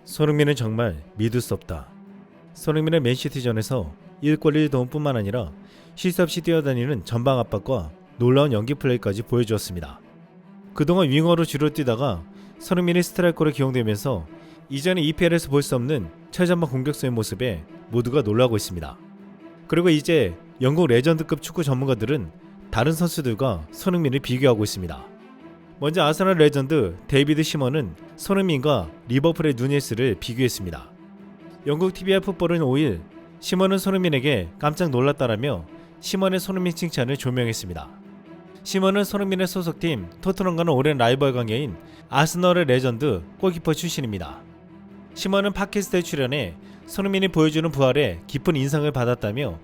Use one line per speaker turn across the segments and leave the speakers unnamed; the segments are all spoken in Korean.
손흥민은 정말 믿을 수 없다. 손흥민은 맨시티전에서 1골 1도움 뿐만 아니라 쉴 새 없이 뛰어다니는 전방 압박과 놀라운 연기 플레이까지 보여주었습니다. 그동안 윙어로 주로 뛰다가 손흥민이 스트라이커로 기용되면서 이전에 EPL에서 볼 수 없는 최전방 공격수의 모습에 모두가 놀라고 있습니다. 그리고 이제 영국 레전드급 축구 전문가들은 다른 선수들과 손흥민을 비교하고 있습니다. 먼저 아스날 레전드 데이비드 시먼은 손흥민과 리버풀의 누네스를 비교했습니다. 영국 TVR 풋볼은 5일 시먼은 손흥민에게 깜짝 놀랐다라며 시먼의 손흥민 칭찬을 조명했습니다. 시먼은 손흥민의 소속팀 토트넘과는 오랜 라이벌 관계인 아스널의 레전드 골키퍼 출신입니다. 시먼은 팟캐스트에 출연해 손흥민이 보여주는 부활에 깊은 인상을 받았다며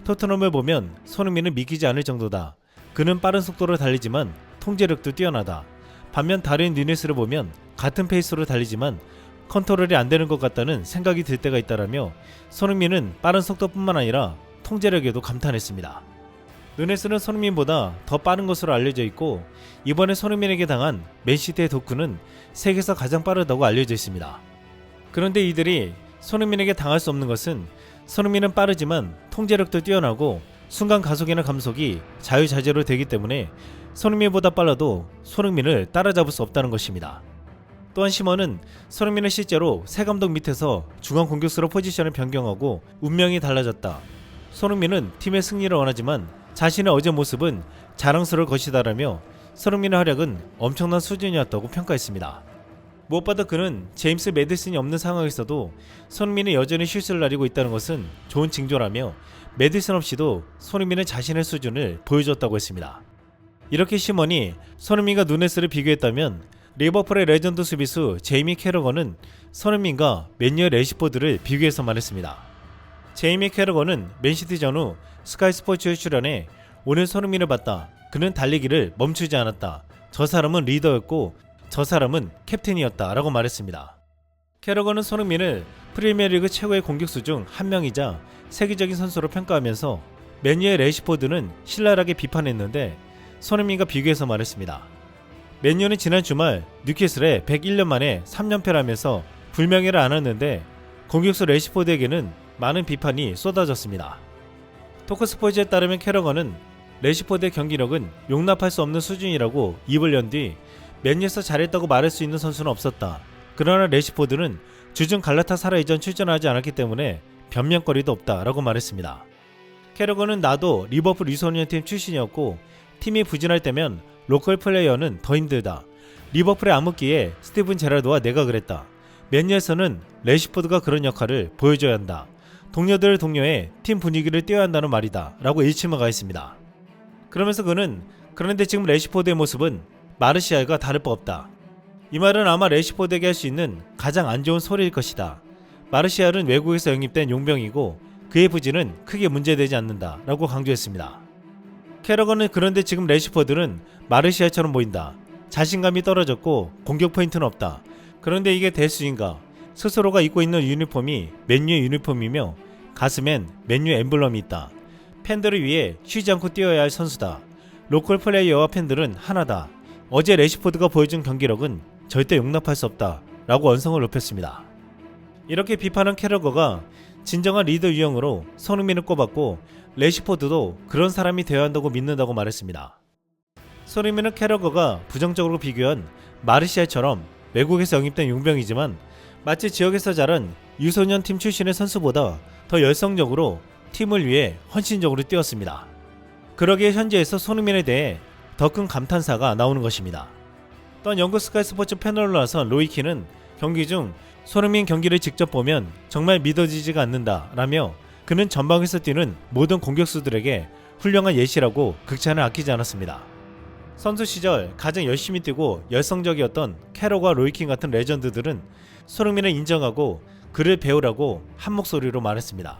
토트넘을 보면 손흥민은 믿기지 않을 정도다. 그는 빠른 속도로 달리지만 통제력도 뛰어나다. 반면 다른 누네스를 보면 같은 페이스로 달리지만 컨트롤이 안 되는 것 같다는 생각이 들 때가 있다라며 손흥민은 빠른 속도뿐만 아니라 통제력에도 감탄했습니다. 누네스는 손흥민보다 더 빠른 것으로 알려져 있고 이번에 손흥민에게 당한 맨시티의 덕후는 세계에서 가장 빠르다고 알려져 있습니다. 그런데 이들이 손흥민에게 당할 수 없는 것은 손흥민은 빠르지만 통제력도 뛰어나고 순간 가속이나 감속이 자유자재로 되기 때문에 손흥민보다 빨라도 손흥민을 따라잡을 수 없다는 것입니다. 또한 시먼은 손흥민은 실제로 새 감독 밑에서 중앙 공격수로 포지션을 변경하고 운명이 달라졌다. 손흥민은 팀의 승리를 원하지만 자신의 어제 모습은 자랑스러울 것이다라며 손흥민의 활약은 엄청난 수준이었다고 평가했습니다. 무엇보다 그는 제임스 매디슨이 없는 상황에서도 손흥민이 여전히 슛을 날리고 있다는 것은 좋은 징조라며 매디슨 없이도 손흥민은 자신의 수준을 보여줬다고 했습니다. 이렇게 시먼이 손흥민과 누네스를 비교했다면 리버풀의 레전드 수비수 제이미 캐러건은 손흥민과 맨유의 래시포드를 비교해서 말했습니다. 제이미 캐러건은 맨시티 전후 스카이 스포츠에 출연해 오늘 손흥민을 봤다. 그는 달리기를 멈추지 않았다. 저 사람은 리더였고 저 사람은 캡틴이었다 라고 말했습니다. 캐러건은 손흥민을 프리미어리그 최고의 공격수 중 한 명이자 세계적인 선수로 평가하면서 맨유의 래시포드는 신랄하게 비판했는데 손흥민과 비교해서 말했습니다. 맨유는 지난 주말 뉴캐슬에 101년 만에 3연패를 하면서 불명예를 안았는데 공격수 래시포드에게는 많은 비판이 쏟아졌습니다. 토크스포츠에 따르면 캐러건은 래시포드의 경기력은 용납할 수 없는 수준이라고 입을 연 뒤 맨유에서 잘했다고 말할 수 있는 선수는 없었다. 그러나 래시포드는 주중 갈라타사라이전 출전하지 않았기 때문에 변명거리도 없다 라고 말했습니다. 캐러건은 나도 리버풀 유소년팀 출신이었고 팀이 부진할 때면 로컬 플레이어는 더 힘들다. 리버풀의 암흑기에 스티븐 제라드와 내가 그랬다. 맨유에서는 래시포드가 그런 역할을 보여줘야 한다. 동료들을 독려해 팀 분위기를 띄워야 한다는 말이다 라고 일침을 가했습니다. 그러면서 그는 그런데 지금 래시포드의 모습은 마르시알과 다를 바 없다. 이 말은 아마 래시포드에게 할 수 있는 가장 안 좋은 소리일 것이다. 마르시알은 외국에서 영입된 용병이고 그의 부진은 크게 문제되지 않는다 라고 강조했습니다. 캐러건은 그런데 지금 래시포드는 마르시알처럼 보인다. 자신감이 떨어졌고 공격 포인트는 없다. 그런데 이게 대수인가? 스스로가 입고 있는 유니폼이 맨유의 유니폼이며 가슴엔 맨유 엠블럼이 있다. 팬들을 위해 쉬지 않고 뛰어야 할 선수다. 로컬 플레이어와 팬들은 하나다. 어제 래시포드가 보여준 경기력은 절대 용납할 수 없다 라고 언성을 높였습니다. 이렇게 비판한 캐러거가 진정한 리더 유형으로 손흥민을 꼽았고 래시포드도 그런 사람이 되어야 한다고 믿는다고 말했습니다. 손흥민은 캐러거가 부정적으로 비교한 마르시알처럼 외국에서 영입된 용병이지만 마치 지역에서 자란 유소년 팀 출신의 선수보다 더 열성적으로 팀을 위해 헌신적으로 뛰었습니다. 그러기에 현지에서 손흥민에 대해 더 큰 감탄사가 나오는 것입니다. 또한 영국 스카이 스포츠 패널로 나선 로이키는 경기 중 손흥민 경기를 직접 보면 정말 믿어지지가 않는다 라며 그는 전방에서 뛰는 모든 공격수들에게 훌륭한 예시라고 극찬을 아끼지 않았습니다. 선수 시절 가장 열심히 뛰고 열성적이었던 캐러과 로이킨 같은 레전드들은 손흥민을 인정하고 그를 배우라고 한 목소리로 말했습니다.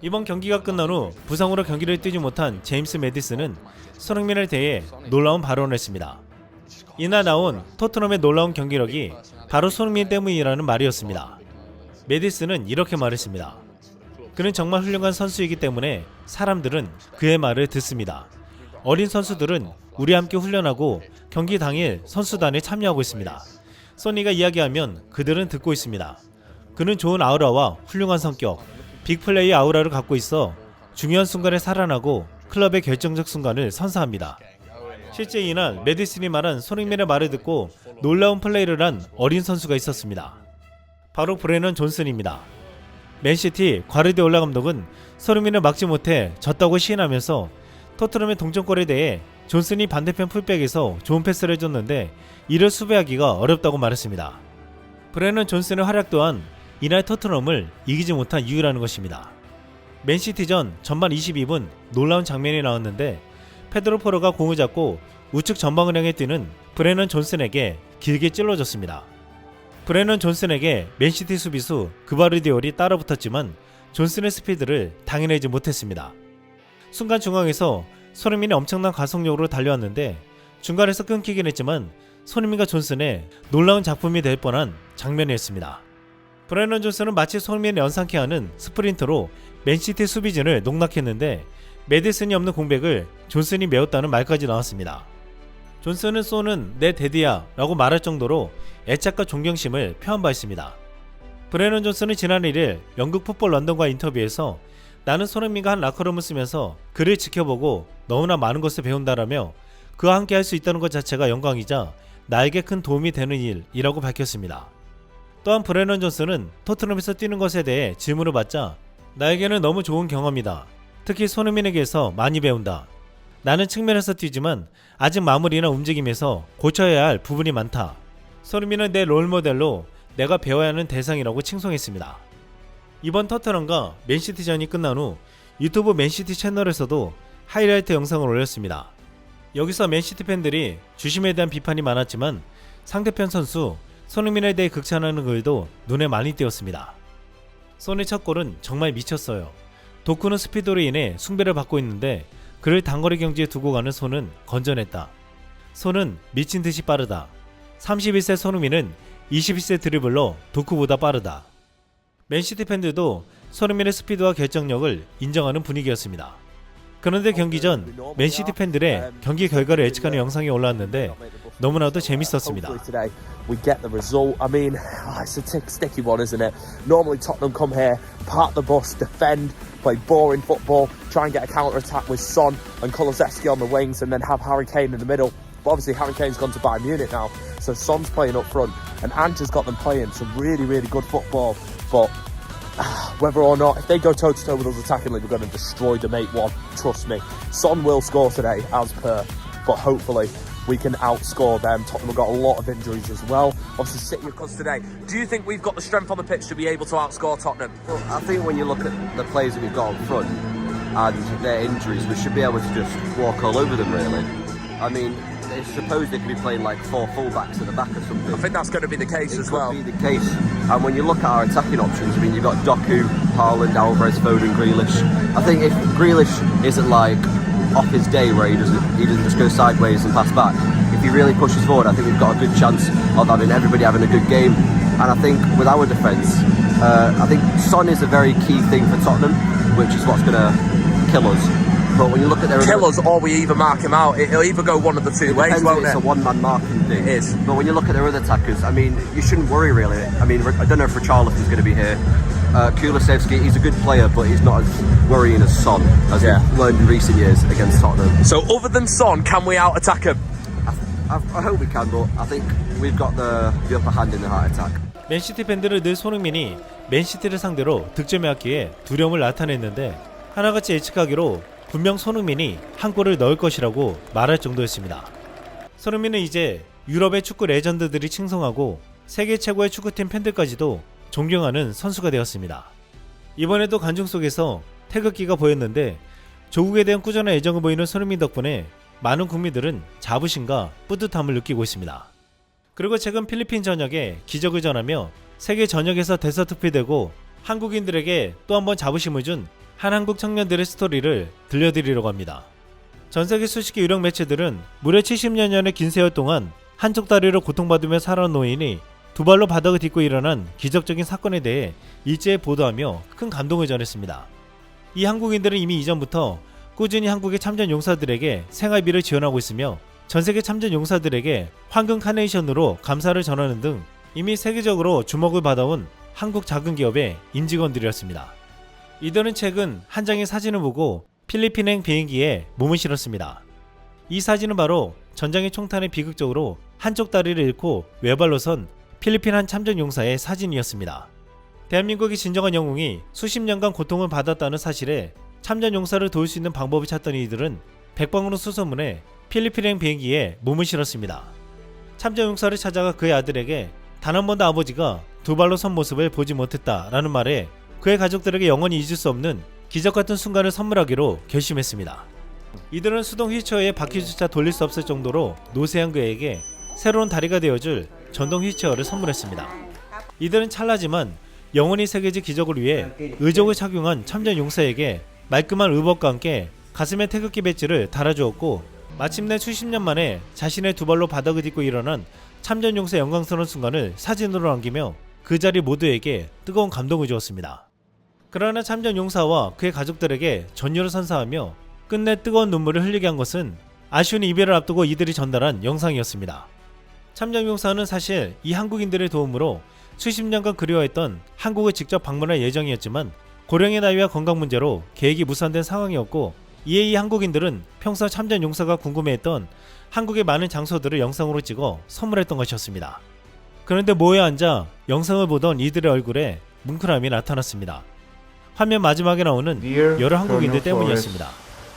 이번 경기가 끝난 후 부상으로 경기를 뛰지 못한 제임스 매디슨은 손흥민에 대해 놀라운 발언을 했습니다. 이날 나온 토트넘의 놀라운 경기력이 바로 손흥민 때문이라는 말이었습니다. 매디슨은 이렇게 말했습니다. 그는 정말 훌륭한 선수이기 때문에 사람들은 그의 말을 듣습니다. 어린 선수들은 우리와 함께 훈련하고 경기 당일 선수단에 참여하고 있습니다. 소니가 이야기하면 그들은 듣고 있습니다. 그는 좋은 아우라와 훌륭한 성격, 빅플레이 아우라를 갖고 있어 중요한 순간에 살아나고 클럽의 결정적 순간을 선사합니다. 실제 이날 메디슨이 말한 손흥민의 말을 듣고 놀라운 플레이를 한 어린 선수가 있었습니다. 바로 브레넌 존슨입니다. 맨시티 과르디올라 감독은 손흥민을 막지 못해 졌다고 시인하면서 토트넘의 동점골에 대해 존슨이 반대편 풀백에서 좋은 패스를 해줬는데 이를 수비하기가 어렵다고 말했습니다. 브레넌 존슨의 활약 또한 이날 토트넘을 이기지 못한 이유라는 것입니다. 맨시티전 전반 22분 놀라운 장면이 나왔는데 페드로 포로가 공을 잡고 우측 전방을 향해 뛰는 브레넌 존슨에게 길게 찔러줬습니다. 브레넌 존슨에게 맨시티 수비수 그바르디올이 따라붙었지만 존슨의 스피드를 당해내지 못했습니다. 순간 중앙에서 손흥민이 엄청난 가속력으로 달려왔는데 중간에서 끊기긴 했지만 손흥민과 존슨의 놀라운 작품이 될 뻔한 장면이었습니다. 브레넌 존슨은 마치 손흥민을 연상케 하는 스프린트로 맨시티 수비진을 농락했는데 메디슨이 없는 공백을 존슨이 메웠다는 말까지 나왔습니다. 존슨은 쏘는 내 데디야 라고 말할 정도로 애착과 존경심을 표한 바 있습니다. 브레넌 존슨은 지난 1일 영국 풋볼 런던과 인터뷰에서 나는 손흥민과 한 라커룸을 쓰면서 그를 지켜보고 너무나 많은 것을 배운다라며 그와 함께 할 수 있다는 것 자체가 영광이자 나에게 큰 도움이 되는 일이라고 밝혔습니다. 또한 브레넌 존슨은 토트넘에서 뛰는 것에 대해 질문을 받자 나에게는 너무 좋은 경험이다. 특히 손흥민에게서 많이 배운다. 나는 측면에서 뛰지만 아직 마무리나 움직임에서 고쳐야 할 부분이 많다. 손흥민은 내 롤모델로 내가 배워야 하는 대상이라고 칭송했습니다. 이번 토트넘과 맨시티전이 끝난 후 유튜브 맨시티 채널에서도 하이라이트 영상을 올렸습니다. 여기서 맨시티 팬들이 주심에 대한 비판이 많았지만 상대편 선수 손흥민에 대해 극찬하는 글도 눈에 많이 띄었습니다. 손의 첫 골은 정말 미쳤어요. 도쿠는 스피드로 인해 숭배를 받고 있는데 그를 단거리 경기에 두고 가는 손은 건전했다. 손은 미친 듯이 빠르다. 31세 손흥민은 21세 드리블러 도쿠보다 빠르다. 맨시티 팬들도 손흥민의 스피드와 결정력을 인정하는 분위기였습니다. 그런데 경기 전 맨시티 팬들의 경기 결과를 예측하는 영상이 올라왔는데 너무나도 재밌었습니다.
We get the result. I mean, it's a sticky one, isn't it? Normally Tottenham come here, park the bus, defend, play boring football, try and get a counter-attack with Son and Kulusevski on the wings and then have Harry Kane in the middle. But obviously Harry Kane's gone to Bayern Munich now, so Son's playing up front and Ange's got them playing some really, really good football. But whether or not, if they go toe-to-toe with us attackingly, we're going to destroy them 8-1. Trust me. Son will score today, as per, but hopefully we can outscore them. Tottenham have got a lot of injuries as well. Obviously, City of course today. Do you think we've got the strength on the pitch to be able to outscore Tottenham?
Well, I think when you look at the players that we've got on front and their injuries, we should be able to just walk all over them, really. I mean, I suppose they could be playing like 4 fullbacks at the back or something.
I think that's going to be the case as well.
It could be the case. And when you look at our attacking options, I mean, you've got Doku, Haaland, Alvarez, Foden, Grealish. I think if Grealish isn't like off his day where he doesn't just go sideways and pass back, if he really pushes forward, I think we've got a good chance of having everybody having a good game. And I think with our defence, I think Son is a very key thing for Tottenham, which is what's going to kill us. But when you look at their
kill us, or we either mark him out. It'll either go one of the two ways, won't it?
It's a one-man marking thing.
It is.
But when you look at their other attackers, I mean, you shouldn't worry really. I mean, I don't know if Richarlison's going to be here. Kulusevski, he's a good player, but he's not as worrying as Son, as we've learned in recent years against Tottenham.
So other than Son, can we out-attack him?
I hope we can, but I think we've got the upper hand in the heart attack.
맨시티 팬들은 늘 손흥민이 맨시티를 상대로 득점해왔기에 두려움을 나타냈는데 하나같이 예측하기로 분명 손흥민이 한 골을 넣을 것이라고 말할 정도였습니다. 손흥민은 이제 유럽의 축구 레전드들이 칭송하고 세계 최고의 축구팀 팬들까지도 존경하는 선수가 되었습니다. 이번에도 관중 속에서 태극기가 보였는데 조국에 대한 꾸준한 애정을 보이는 손흥민 덕분에 많은 국민들은 자부심과 뿌듯함을 느끼고 있습니다. 그리고 최근 필리핀 전역에 기적을 전하며 세계 전역에서 대서특필되고 한국인들에게 또 한 번 자부심을 준 한국 청년들의 스토리를 들려드리려고 합니다. 전세계 수십 개 유령 매체들은 무려 70여 년의 긴 세월 동안 한쪽 다리로 고통받으며 살아온 노인이 두 발로 바닥을 딛고 일어난 기적적인 사건에 대해 일제히 보도하며 큰 감동을 전했습니다. 이 한국인들은 이미 이전부터 꾸준히 한국의 참전 용사들에게 생활비를 지원하고 있으며 전세계 참전 용사들에게 황금 카네이션으로 감사를 전하는 등 이미 세계적으로 주목을 받아온 한국 작은 기업의 임직원들이었습니다. 이들은 최근 한 장의 사진을 보고 필리핀행 비행기에 몸을 실었습니다. 이 사진은 바로 전장의 총탄에 비극적으로 한쪽 다리를 잃고 외발로 선 필리핀 한 참전 용사의 사진이었습니다. 대한민국의 진정한 영웅이 수십 년간 고통을 받았다는 사실에 참전 용사를 도울 수 있는 방법을 찾던 이들은 백방으로 수소문해 필리핀행 비행기에 몸을 실었습니다. 참전 용사를 찾아가 그의 아들에게 단 한 번도 아버지가 두 발로 선 모습을 보지 못했다라는 말에 그의 가족들에게 영원히 잊을 수 없는 기적같은 순간을 선물하기로 결심했습니다. 이들은 수동 휠체어에 바퀴조차 돌릴 수 없을 정도로 노쇠한 그에게 새로운 다리가 되어줄 전동 휠체어를 선물했습니다. 이들은 찰나지만 영원히 새겨질 기적을 위해 의족을 착용한 참전 용사에게 말끔한 의복과 함께 가슴에 태극기 배지를 달아주었고, 마침내 수십 년 만에 자신의 두 발로 바닥을 딛고 일어난 참전 용사의 영광스러운 순간을 사진으로 남기며 그 자리 모두에게 뜨거운 감동을 주었습니다. 그러나 참전 용사와 그의 가족들에게 전율을 선사하며 끝내 뜨거운 눈물을 흘리게 한 것은 아쉬운 이별을 앞두고 이들이 전달한 영상이었습니다. 참전 용사는 사실 이 한국인들의 도움으로 수십 년간 그리워했던 한국을 직접 방문할 예정이었지만 고령의 나이와 건강 문제로 계획이 무산된 상황이었고, 이에 이 한국인들은 평소 참전 용사가 궁금해했던 한국의 많은 장소들을 영상으로 찍어 선물했던 것이었습니다. 그런데 모여 앉아 영상을 보던 이들의 얼굴에 뭉클함이 나타났습니다. 화면 마지막에 나오는 여러 한국인들 때문이었습니다.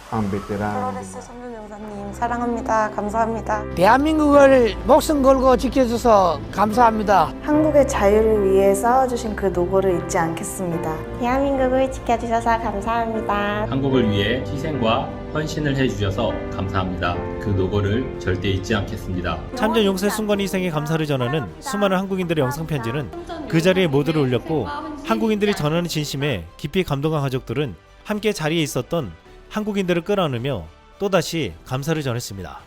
플로레스 참전용사님 사랑합니다. 감사합니다.
대한민국을 목숨 걸고 지켜줘서 감사합니다.
한국의 자유를 위해서 주신 그 노고를 잊지 않겠습니다.
대한민국을 지켜주셔서 감사합니다.
한국을 위해 희생과 헌신을 해주셔서 감사합니다. 그 노고를 절대 잊지 않겠습니다.
참전 용사의 순간 희생에 감사를 전하는 수많은 한국인들의 영상 편지는 그 자리에 모두를 울렸고, 한국인들이 전하는 진심에 깊이 감동한 가족들은 함께 자리에 있었던 한국인들을 끌어안으며 또다시 감사를 전했습니다.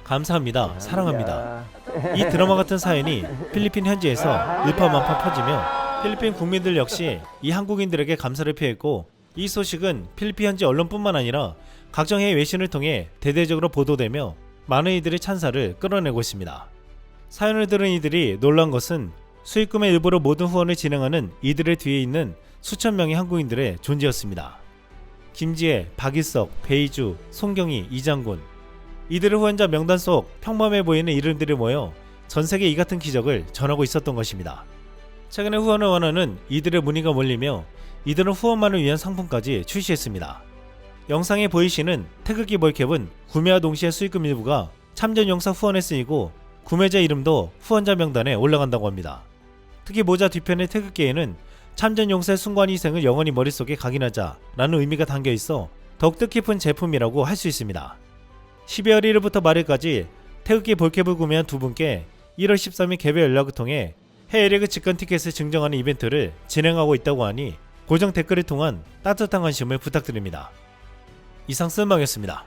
감사합니다. 사랑합니다. 이 드라마 같은 사연이 필리핀 현지에서 일파만파 퍼지며 필리핀 국민들 역시 이 한국인들에게 감사를 표했고, 이 소식은 필리핀 현지 언론뿐만 아니라 각종 해외 외신을 통해 대대적으로 보도되며 많은 이들의 찬사를 끌어내고 있습니다. 사연을 들은 이들이 놀란 것은 수익금의 일부로 모든 후원을 진행하는 이들의 뒤에 있는 수천 명의 한국인들의 존재였습니다. 김지혜, 박일석, 배이주, 송경희, 이장군, 이들의 후원자 명단 속 평범해 보이는 이름들이 모여 전세계 이 같은 기적을 전하고 있었던 것입니다. 최근에 후원을 원하는 이들의 문의가 몰리며 이들은 후원만을 위한 상품까지 출시했습니다. 영상에 보이시는 태극기 볼캡은 구매와 동시에 수익금 일부가 참전 용사 후원에 쓰이고 구매자 이름도 후원자 명단에 올라간다고 합니다. 특히 모자 뒤편의 태극기에는 참전 용사의 순간 희생을 영원히 머릿속에 각인하자 라는 의미가 담겨있어 더욱 뜻깊은 제품이라고 할 수 있습니다. 12월 1일부터 말일까지 태극기 볼캡을 구매한 두 분께 1월 13일 개별 연락을 통해 해외리그 직관 티켓을 증정하는 이벤트를 진행하고 있다고 하니 고정 댓글을 통한 따뜻한 관심을 부탁드립니다. 이상 쓸망이었습니다.